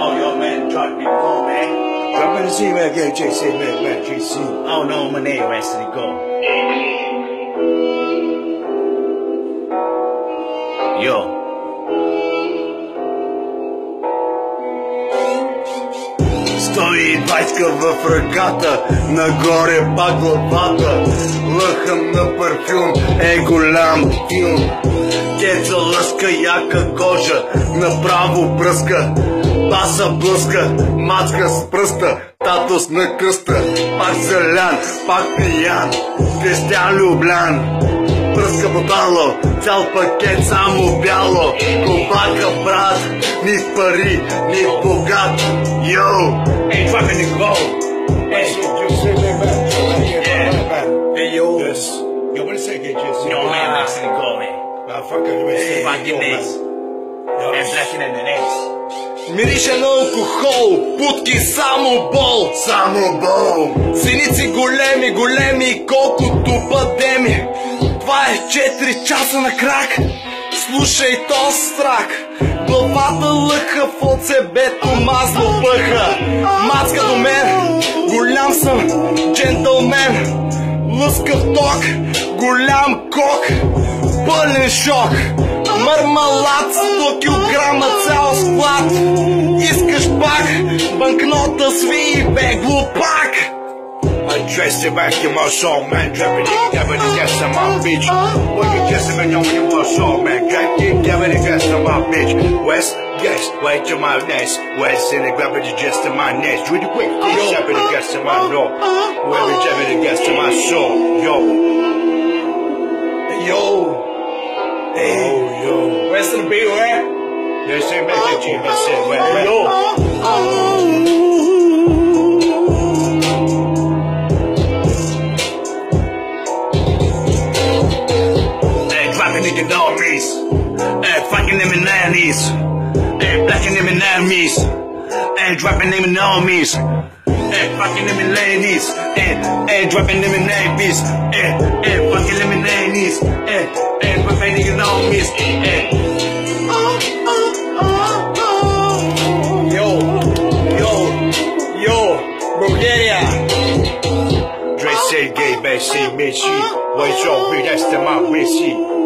Oh, yo, man, try to be cool, man. Drop in the C, man. Get JC, man, JC. Oh, no, my name, rest of the go. Yo. Стои батька в ръката, нагоре пак главата. Лъхам на парфюм, голям филм. Деца лъска, яка кожа, направо пръска. Баса блъска, мацка с пръста, татус на кръста. Пак залян, пак пиян, Кристиян Люблян. Пръска бутало, цял пакет само бяло. Кобака, брат, ни пари, ни богат. Йоу! Hey, dropping the go. Hey, Hey, yo. Yes. Yo, what is that, JC? Yo, man, rest of the go, man. Hey, Fucking this. And blacking in the next. Мирише на алкохол, путки само бол. Само бол. Синици големи, големи, колкото падеми. Това е 4 часа на крак. Слушай то страх. Главата лъха в оцебето, масло пъха. Мацка до мен, голям съм, джентълмен. Лъскав ток, голям кок, пълен шок. Мармалат, 100 килограма цял склад. Искаш пак, банкнота сви, бе глупак. I dressed it back in my soul, man. Trapping it, never the guess of my bitch. What you guessing when you want soul, man? Grab it, never the guess of my bitch. West, yes, wait to my nest. West in the grab it, just in my nest. Really quick, never the guess of my door. Whoever never the guess of my soul, yo. Yo. Oh, yo. Rest of the beat, right? They say make it cheap, I said, where? Yo. Nigga normies, fucking them in 90s, blacking them in enemies, dropping them in normies, fucking them in ladies, dropping them in navies, fucking them in 90s, fucking nigga normies, yo, Bulgaria. Dre say gay, man, see me, she. What's your read, that's the my wish, she.